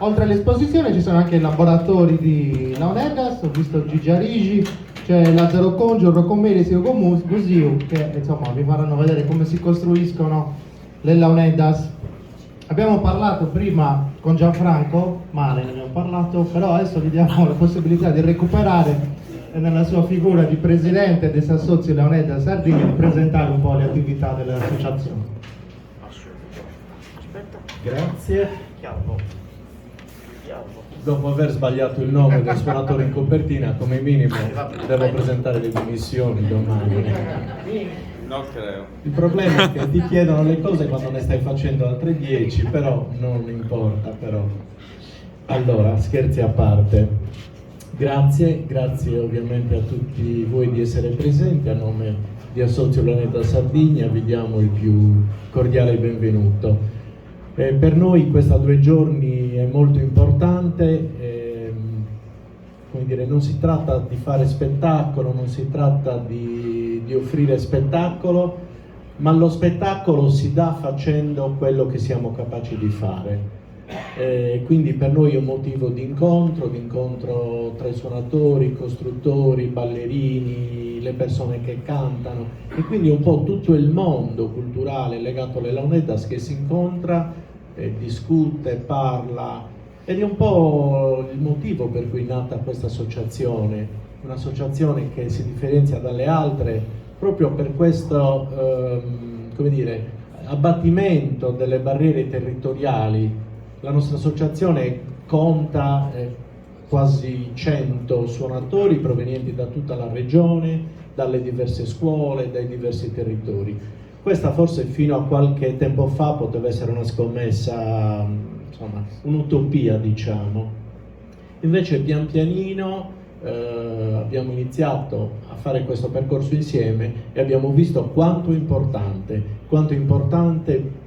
Oltre all'esposizione ci sono anche i laboratori di Leonidas, ho visto Gigi Arigi, c'è Lazzaro Congio, Roccomelli e Ugo Musiu che insomma vi faranno vedere come si costruiscono le Leonidas. Abbiamo parlato prima con Gianfranco, male ne abbiamo parlato, però adesso vi diamo la possibilità di recuperare nella sua figura di presidente dei Sassozi Leonidas Sardegna di presentare un po' le attività dell'associazione. Grazie. Dopo aver sbagliato il nome del suonatore in copertina, come minimo devo presentare le dimissioni domani. Non creo. Il problema è che ti chiedono le cose quando ne stai facendo altre 10, però non importa. Però. Allora, scherzi a parte. Grazie ovviamente a tutti voi di essere presenti. A nome di Assozio Leonidas Sardegna vi diamo il più cordiale benvenuto. Per noi questa 2 giorni è molto importante, come dire, non si tratta di fare spettacolo, non si tratta di offrire spettacolo, ma lo spettacolo si dà facendo quello che siamo capaci di fare. Quindi per noi è un motivo di incontro tra i suonatori, i costruttori, i ballerini, le persone che cantano, e quindi un po' tutto il mondo culturale legato alle Leonidas che si incontra, discute, parla, ed è un po' il motivo per cui è nata questa associazione, un'associazione che si differenzia dalle altre proprio per questo come dire, abbattimento delle barriere territoriali. La nostra associazione conta quasi 100 suonatori provenienti da tutta la regione, dalle diverse scuole, dai diversi territori. Questa forse fino a qualche tempo fa poteva essere una scommessa, insomma, un'utopia, diciamo. Invece pian pianino abbiamo iniziato a fare questo percorso insieme e abbiamo visto quanto è importante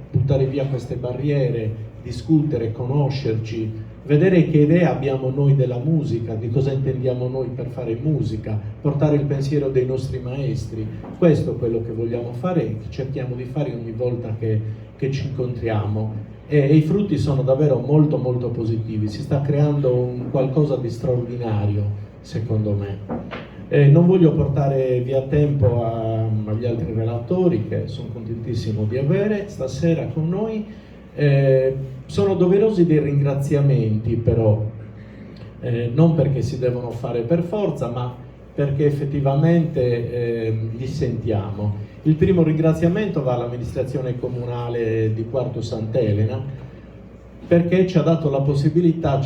buttare via queste barriere, discutere, conoscerci, vedere che idea abbiamo noi della musica, di cosa intendiamo noi per fare musica, portare il pensiero dei nostri maestri. Questo è quello che vogliamo fare e che cerchiamo di fare ogni volta che ci incontriamo. E i frutti sono davvero molto molto positivi, si sta creando un qualcosa di straordinario, secondo me. Non voglio portare via tempo agli altri relatori, che sono contentissimo di avere stasera con noi. Sono doverosi dei ringraziamenti, però non perché si devono fare per forza, ma perché effettivamente li sentiamo. Il primo ringraziamento va all'amministrazione comunale di Quartu Sant'Elena, perché ci ha dato la possibilità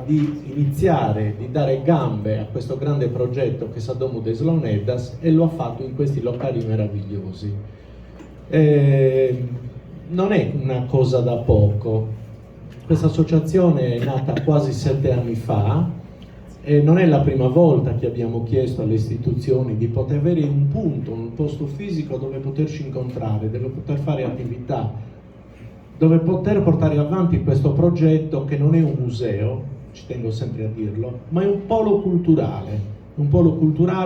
di iniziare, di dare gambe a questo grande progetto che è Sadomu des Leonidas, e lo ha fatto in questi locali meravigliosi. Non è una cosa da poco. Questa associazione è nata quasi 7 anni fa e non è la prima volta che abbiamo chiesto alle istituzioni di poter avere un punto, un posto fisico dove poterci incontrare, dove poter fare attività, dove poter portare avanti questo progetto che non è un museo, ci tengo sempre a dirlo, ma è un polo culturale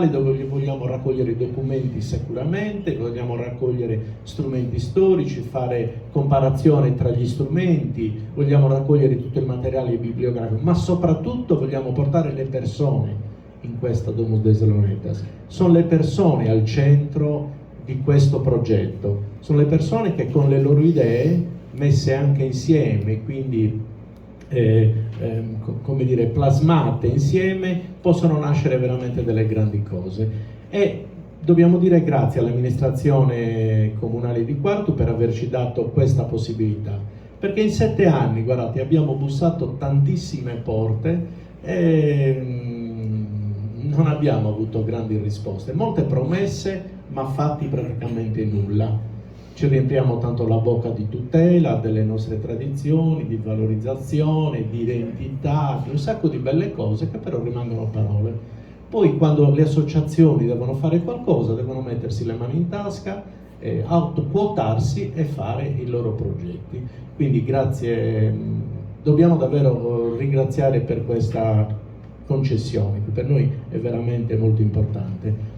dove vogliamo raccogliere documenti sicuramente, vogliamo raccogliere strumenti storici, fare comparazione tra gli strumenti, vogliamo raccogliere tutto il materiale bibliografico, ma soprattutto vogliamo portare le persone in questa Domus des Leonidas. Sono le persone al centro di questo progetto, sono le persone che con le loro idee messe anche insieme, quindi come dire, plasmate insieme, possono nascere veramente delle grandi cose. E dobbiamo dire grazie all'amministrazione comunale di Quartu per averci dato questa possibilità, perché in 7 anni, guardate, abbiamo bussato tantissime porte e non abbiamo avuto grandi risposte, molte promesse ma fatti praticamente nulla. Ci riempiamo tanto la bocca di tutela delle nostre tradizioni, di valorizzazione, di identità, di un sacco di belle cose che però rimangono parole. Poi quando le associazioni devono fare qualcosa, devono mettersi le mani in tasca, autoquotarsi e fare i loro progetti. Quindi grazie, dobbiamo davvero ringraziare per questa concessione, che per noi è veramente molto importante.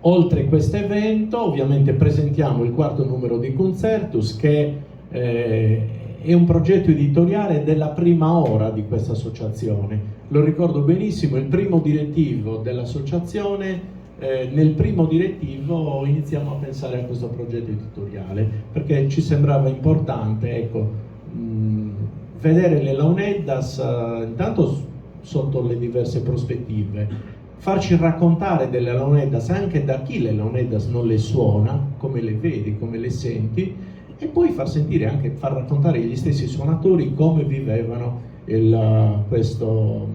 Oltre questo evento, ovviamente presentiamo il 4º numero di Concertus, che è è un progetto editoriale della prima ora di questa associazione. Lo ricordo benissimo, il primo direttivo dell'associazione, nel primo direttivo iniziamo a pensare a questo progetto editoriale, perché ci sembrava importante, ecco, vedere le Launeddas intanto sotto le diverse prospettive, farci raccontare delle Launeddas anche da chi le Launeddas non le suona, come le vedi, come le senti, e poi far raccontare gli stessi suonatori come vivevano questo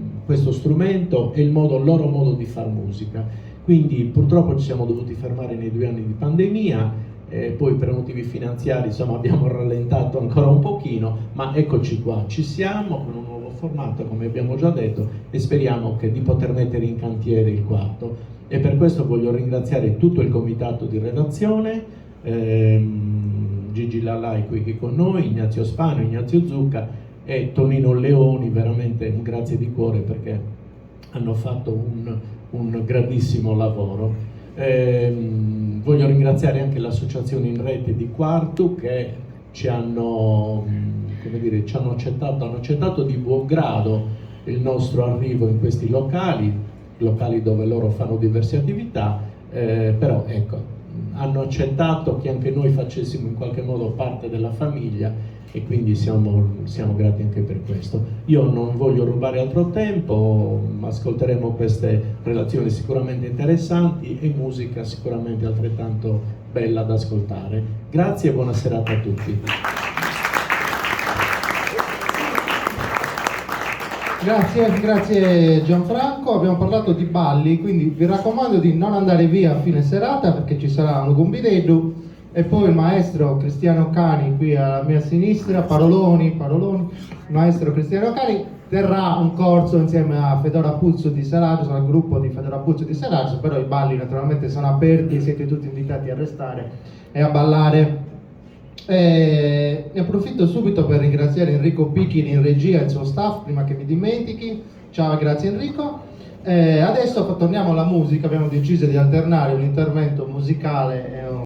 strumento e il loro modo di far musica. Quindi purtroppo ci siamo dovuti fermare nei 2 anni di pandemia, poi per motivi finanziari insomma abbiamo rallentato ancora un pochino, ma eccoci qua, ci siamo con un nuovo formato come abbiamo già detto e speriamo di poter mettere in cantiere il quarto. E per questo voglio ringraziare tutto il comitato di redazione, Gigi Lallai qui con noi, Ignazio Spano, Ignazio Zucca e Tonino Leoni, veramente un grazie di cuore perché hanno fatto un grandissimo lavoro. Voglio ringraziare anche l'associazione in rete di Quartu che hanno accettato di buon grado il nostro arrivo in questi locali dove loro fanno diverse attività, però ecco, hanno accettato che anche noi facessimo in qualche modo parte della famiglia e quindi siamo grati anche per questo. Io non voglio rubare altro tempo, ascolteremo queste relazioni sicuramente interessanti e musica sicuramente altrettanto bella da ascoltare. Grazie e buona serata a tutti. Grazie Gianfranco, abbiamo parlato di balli, quindi vi raccomando di non andare via a fine serata perché ci sarà un gumbidedu e poi il maestro Cristiano Cani qui alla mia sinistra, Paroloni, il maestro Cristiano Cani terrà un corso insieme a Fedora Puzzo di Salarzo, al gruppo di Fedora Puzzo di Salarzo, però i balli naturalmente sono aperti, siete tutti invitati a restare e a ballare. Ne approfitto subito per ringraziare Enrico Picchini in regia e il suo staff, prima che mi dimentichi. Ciao, grazie Enrico. Adesso torniamo alla musica, abbiamo deciso di alternare un intervento musicale e